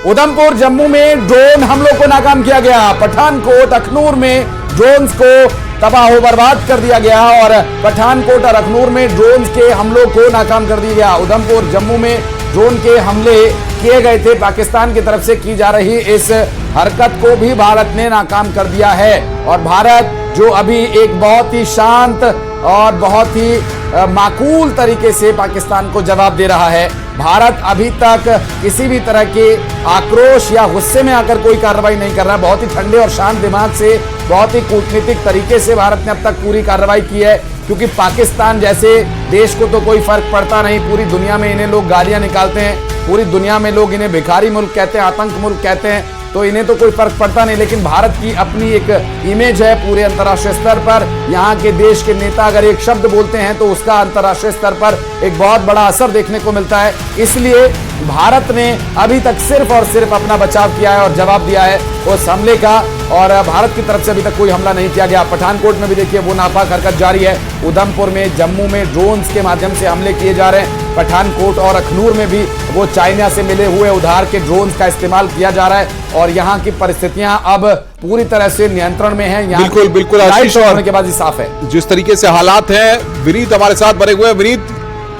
उधमपुर जम्मू में ड्रोन हमलों को नाकाम किया गया। पठानकोट अखनूर में ड्रोन्स को तबाह बर्बाद कर दिया गया और पठानकोट और अखनूर में ड्रोन के हमलों को नाकाम कर दिया गया। उधमपुर जम्मू में ड्रोन के हमले किए गए थे। पाकिस्तान की तरफ से की जा रही इस हरकत को भी भारत ने नाकाम कर दिया है और भारत जो अभी एक बहुत ही शांत और बहुत ही माकूल तरीके से पाकिस्तान को जवाब दे रहा है। भारत अभी तक किसी भी तरह के आक्रोश या गुस्से में आकर कोई कार्रवाई नहीं कर रहा। बहुत ही ठंडे और शांत दिमाग से, बहुत ही कूटनीतिक तरीके से भारत ने अब तक पूरी कार्रवाई की है, क्योंकि पाकिस्तान जैसे देश को तो कोई फर्क पड़ता नहीं। पूरी दुनिया में इन्हें लोग गालियां निकालते हैं, पूरी दुनिया में लोग इन्हें भिखारी मुल्क कहते हैं, आतंक मुल्क कहते हैं, तो इन्हें तो कोई फर्क पड़ता नहीं। लेकिन भारत की अपनी एक इमेज है पूरे अंतर्राष्ट्रीय स्तर पर। यहाँ के देश के नेता अगर एक शब्द बोलते हैं तो उसका अंतर्राष्ट्रीय स्तर पर एक बहुत बड़ा असर देखने को मिलता है। इसलिए भारत ने अभी तक सिर्फ और सिर्फ अपना बचाव किया है और जवाब दिया है उस हमले का, और भारत की तरफ से अभी तक कोई हमला नहीं किया गया। पठानकोट में भी देखिए वो नापाक हरकत जारी है। उधमपुर में, जम्मू में ड्रोन्स के माध्यम से हमले किए जा रहे हैं। पठानकोट और अखनूर में भी वो चाइना से मिले हुए उधार के ड्रोन्स का इस्तेमाल किया जा रहा है और यहाँ की परिस्थितियां अब पूरी तरह से नियंत्रण में हैं। बिल्कुल बिल्कुल आशीष, होने के बाद ही साफ है जिस तरीके से हालात हैं। विनीत हमारे साथ बने हुए हैं। विनीत,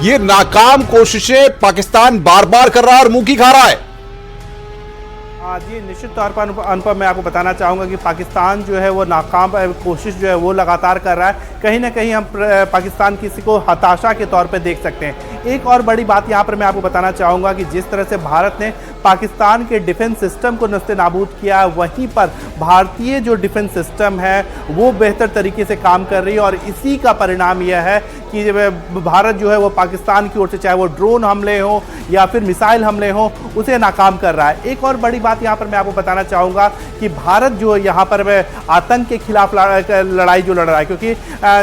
ये नाकाम कोशिशें पाकिस्तान बार बार कर रहा है और मुंह की खा रहा है। जी निश्चित तौर पर अनुपम मैं आपको बताना चाहूँगा कि पाकिस्तान जो है वो नाकाम कोशिश जो है वो लगातार कर रहा है। कहीं ना कहीं हम पाकिस्तान किसी को हताशा के तौर पे देख सकते हैं। एक और बड़ी बात यहाँ पर मैं आपको बताना चाहूँगा कि जिस तरह से भारत ने पाकिस्तान के डिफेंस सिस्टम को नस्ते नाबूद किया, वहीं पर भारतीय जो डिफेंस सिस्टम है वो बेहतर तरीके से काम कर रही है और इसी का परिणाम यह है कि भारत जो है वो पाकिस्तान की ओर से चाहे वो ड्रोन हमले हो या फिर मिसाइल हमले हो उसे नाकाम कर रहा है। एक और बड़ी बात यहाँ पर मैं आपको बताना चाहूँगा कि भारत जो यहाँ पर आतंक के खिलाफ लड़ाई जो लड़ रहा है, क्योंकि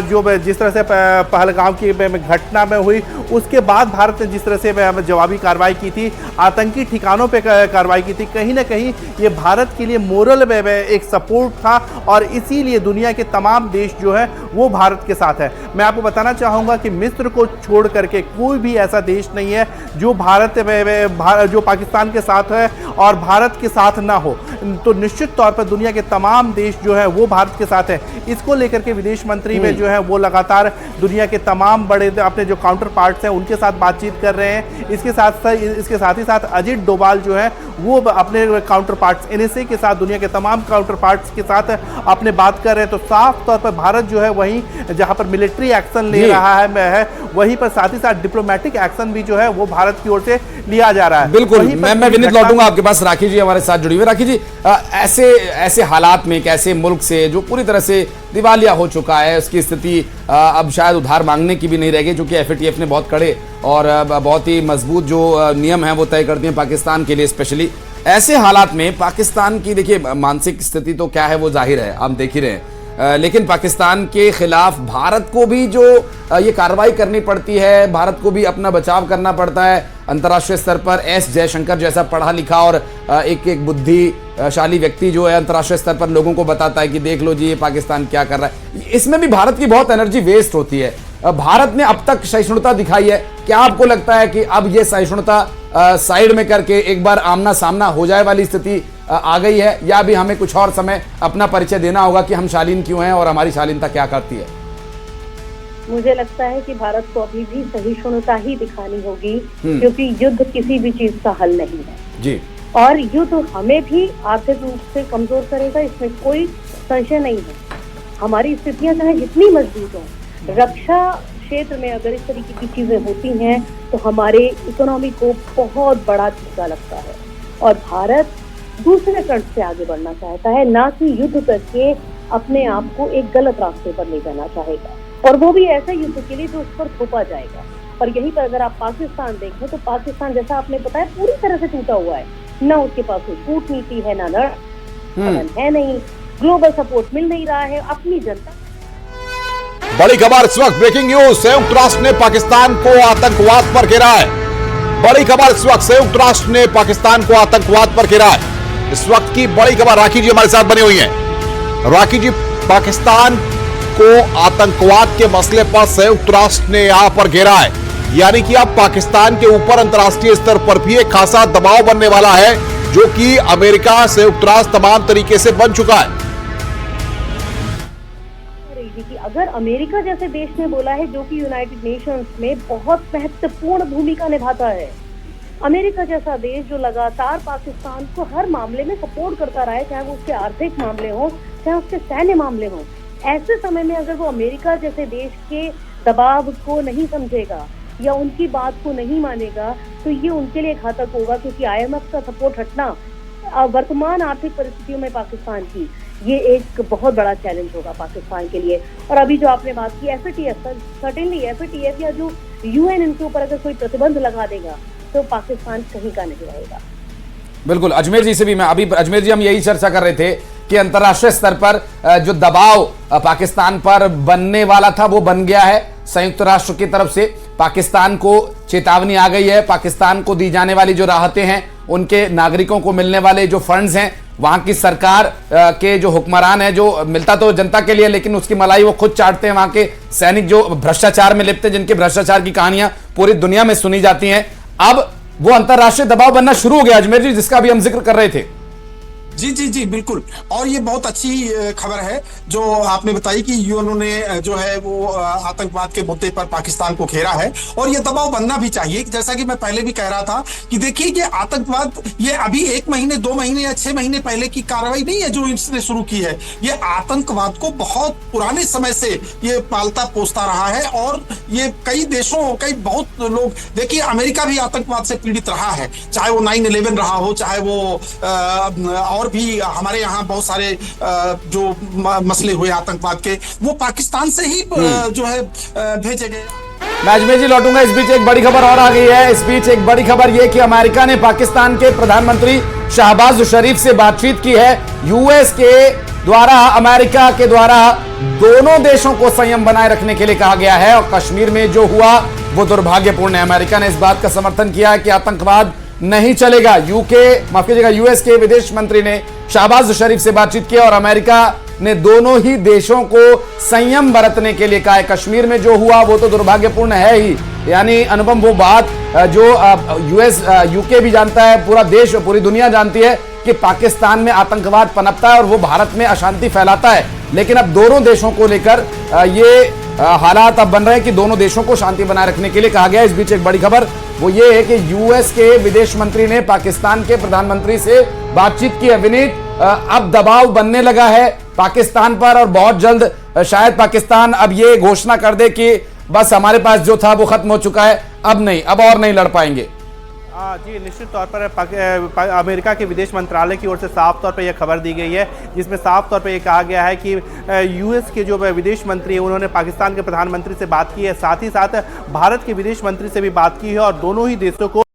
जो जिस तरह से पहलगाम की घटना में हुई उसके बाद भारत ने जिस तरह से जवाबी कार्रवाई की थी, आतंकी ठिकानों पे कार्रवाई की थी, कहीं ना कहीं ये भारत के लिए मोरल एक सपोर्ट था और इसीलिए दुनिया के तमाम देश जो है वो भारत के साथ है। मैं आपको बताना चाहूँगा कि मिस्र को छोड़ करके कोई भी ऐसा देश नहीं है जो जो पाकिस्तान के साथ है और भारत के साथ ना हो। तो निश्चित तौर पर दुनिया के तमाम देश जो है वो भारत के साथ है। इसको लेकर के विदेश मंत्री में जो है वो लगातार दुनिया के तमाम बड़े अपने जो काउंटर पार्ट्स हैं उनके साथ बातचीत कर रहे हैं। इसके साथ ही साथ अजीत डोभाल जो है वो अपने काउंटर पार्ट्स एनएसए के साथ, दुनिया के तमाम काउंटर पार्ट्स के साथ अपने बात कर रहे हैं। तो साफ तौर पर भारत जो है वहीं जहां पर मिलिट्री एक्शन ले रहा है वहीं पर साथ ही साथ डिप्लोमेटिक एक्शन भी जो है वो भारत की ओर से लिया जा रहा है। बिल्कुल, मैं विनीत लौटूंगा आपके पास। राखी जी हमारे साथ जुड़ी हुई। राखी जी, ऐसे हालात में एक ऐसे मुल्क से जो पूरी तरह से दिवालिया हो चुका है, उसकी स्थिति अब शायद उधार मांगने की भी नहीं रह गई, क्योंकि एफएटीएफ ने बहुत कड़े और बहुत ही मजबूत जो नियम है वो तय कर दिए पाकिस्तान के लिए स्पेशली। ऐसे हालात में पाकिस्तान की देखिए मानसिक स्थिति तो क्या है वो जाहिर है, हम देख ही रहे हैं। लेकिन पाकिस्तान के खिलाफ भारत को भी जो ये कार्रवाई करनी पड़ती है, भारत को भी अपना बचाव करना पड़ता है अंतर्राष्ट्रीय स्तर पर। एस जयशंकर जैसा पढ़ा लिखा और एक बुद्धिशाली व्यक्ति जो है अंतर्राष्ट्रीय स्तर पर लोगों को बताता है कि देख लो जी ये पाकिस्तान क्या कर रहा है। इसमें भी भारत की बहुत एनर्जी वेस्ट होती है। भारत ने अब तक सहिष्णुता दिखाई है। क्या आपको लगता है कि अब ये सहिष्णुता साइड में करके एक बार आमना सामना हो जाए वाली स्थिति आ गई है, या भी हमें कुछ और समय अपना परिचय देना होगा कि हम शालीन क्यों हैं और हमारी शालीनता क्या करती है? मुझे लगता है कि भारत को अभी भी सहिष्णुता ही दिखानी होगी, क्योंकि युद्ध किसी भी चीज का हल नहीं है जी, और युद्ध हमें भी आर्थिक रूप से कमजोर करेगा, इसमें कोई संशय नहीं है। हमारी स्थितियां चाहे जितनी मजबूत हो, रक्षा क्षेत्र में अगर इस तरीके की चीजें होती हैं तो हमारे इकोनॉमी को बहुत बड़ा झटका लगता है और भारत दूसरे फ्रंट से आगे बढ़ना चाहता है, ना कि युद्ध करके अपने आप को एक गलत रास्ते पर ले जाना चाहेगा, और वो भी ऐसे युद्ध के लिए जो उस पर थोपा जाएगा। और यहीं पर अगर आप पाकिस्तान देखें तो पाकिस्तान जैसा आपने बताया पूरी तरह से टूटा हुआ है, ना उसके पास कोई कूटनीति है, ना है नहीं, ग्लोबल सपोर्ट मिल नहीं रहा है, अपनी जनता। बड़ी खबर इस वक्त, ब्रेकिंग न्यूज। संयुक्त राष्ट्र ने पाकिस्तान को आतंकवाद पर घेरा है। बड़ी खबर इस वक्त, संयुक्त राष्ट्र ने पाकिस्तान को आतंकवाद पर घेरा है। इस वक्त की बड़ी खबर, राखी जी हमारे साथ बनी हुई हैं। राखी जी, पाकिस्तान को आतंकवाद के मसले पर संयुक्त राष्ट्र ने यहां पर घेरा है, यानी कि अब पाकिस्तान के ऊपर अंतर्राष्ट्रीय स्तर पर भी एक खासा दबाव बनने वाला है जो कि अमेरिका, संयुक्त राष्ट्र तमाम तरीके से बन चुका है। कि अगर अमेरिका जैसे देश ने बोला है, जो कि यूनाइटेड नेशंस में बहुत महत्वपूर्ण भूमिका निभाता है, अमेरिका जैसा देश जो लगातार पाकिस्तान को हर मामले में सपोर्ट करता रहा है, चाहे वो उसके आर्थिक मामले हो, चाहे उसके सैन्य मामले हो, ऐसे समय में अगर वो अमेरिका जैसे देश के दबाव को नहीं समझेगा या उनकी बात को नहीं मानेगा, तो ये उनके लिए घातक होगा, क्योंकि IMF का सपोर्ट हटना वर्तमान आर्थिक परिस्थितियों में पाकिस्तान की ये एक बहुत बड़ा चैलेंज होगा पाकिस्तान के लिए। और अभी जो आपने बात की FATF, सर्टेनली FATF या जो UN इनके ऊपर अगर कोई प्रतिबंध लगा देगा तो पाकिस्तान कहीं का नहीं रहेगा। बिल्कुल, अजमेर जी से भी मैं अभी अजमेर जी हम यही चर्चा कर रहे थे कि अंतर्राष्ट्रीय स्तर पर जो दबाव पाकिस्तान पर बनने वाला था वो बन गया है। संयुक्त राष्ट्र की तरफ से पाकिस्तान को चेतावनी आ गई है। पाकिस्तान को दी जाने वाली जो राहतें हैं, उनके नागरिकों को मिलने वाले जो फंड्स हैं, वहां की सरकार के जो हुक्मरान है, जो मिलता तो जनता के लिए लेकिन उसकी मलाई वो खुद चाटते हैं। वहां के सैनिक जो भ्रष्टाचार में लिप्त हैं, जिनके भ्रष्टाचार की कहानियां पूरी दुनिया में सुनी जाती हैं, अब वो अंतर्राष्ट्रीय दबाव बनना शुरू हो गया अजमेर जी, जिसका भी हम जिक्र कर रहे थे। जी जी जी बिल्कुल। और ये बहुत अच्छी खबर है जो आपने बताई कि यूएनओ ने जो है वो आतंकवाद के मुद्दे पर पाकिस्तान को घेरा है, और ये दबाव बनना भी चाहिए। जैसा कि मैं पहले भी कह रहा था कि देखिए कि आतंकवाद ये अभी 1 महीने 2 महीने या 6 महीने पहले की कार्रवाई नहीं है जो इसने शुरू की है। ये आतंकवाद को बहुत पुराने समय से ये पालता पोसता रहा है, और ये कई देशों बहुत लोग, देखिए अमेरिका भी आतंकवाद से पीड़ित रहा है, चाहे वो 9/11 रहा हो, चाहे वो और भी हमारे यहाँ बहुत सारे जो मसले हुए आतंकवाद के, वो पाकिस्तान से ही जो है भेजे गए। मैं अजमेर जी लौटूंगा। इस बीच एक बड़ी खबर और आ गई है। इस बीच एक बड़ी खबर यह कि अमेरिका ने पाकिस्तान के प्रधानमंत्री शहबाज शरीफ से बातचीत की है। यूएस के द्वारा, अमेरिका के द्वारा दोनों देशों को संयम बनाए रखने के लिए कहा गया है, और कश्मीर में जो हुआ वो दुर्भाग्यपूर्ण है। अमेरिका ने इस बात का समर्थन किया है कि आतंकवाद नहीं चलेगा। यूएस के विदेश मंत्री ने शहबाज शरीफ से बातचीत की और अमेरिका ने दोनों ही देशों को संयम बरतने के लिए कहा है। कश्मीर में जो हुआ वो तो दुर्भाग्यपूर्ण है ही, यानी अनुपम वो बात जो यूके भी जानता है, पूरा देश, पूरी दुनिया जानती है कि पाकिस्तान में आतंकवाद पनपता है और वो भारत में अशांति फैलाता है। लेकिन अब दोनों देशों को लेकर ये हालात अब बन रहे हैं कि दोनों देशों को शांति बनाए रखने के लिए कहा गया है। इस बीच एक बड़ी खबर वो ये है कि यूएस के विदेश मंत्री ने पाकिस्तान के प्रधानमंत्री से बातचीत की है। विनीत, अब दबाव बनने लगा है पाकिस्तान पर, और बहुत जल्द शायद पाकिस्तान अब ये घोषणा कर दे कि बस हमारे पास जो था वो खत्म हो चुका है, अब नहीं, अब और नहीं लड़ पाएंगे। जी, निश्चित तौर पर अमेरिका के विदेश मंत्रालय की ओर से साफ तौर पर यह खबर दी गई है, जिसमें साफ तौर पर यह कहा गया है कि यूएस के जो विदेश मंत्री हैं उन्होंने पाकिस्तान के प्रधानमंत्री से बात की है, साथ ही साथ भारत के विदेश मंत्री से भी बात की है, और दोनों ही देशों को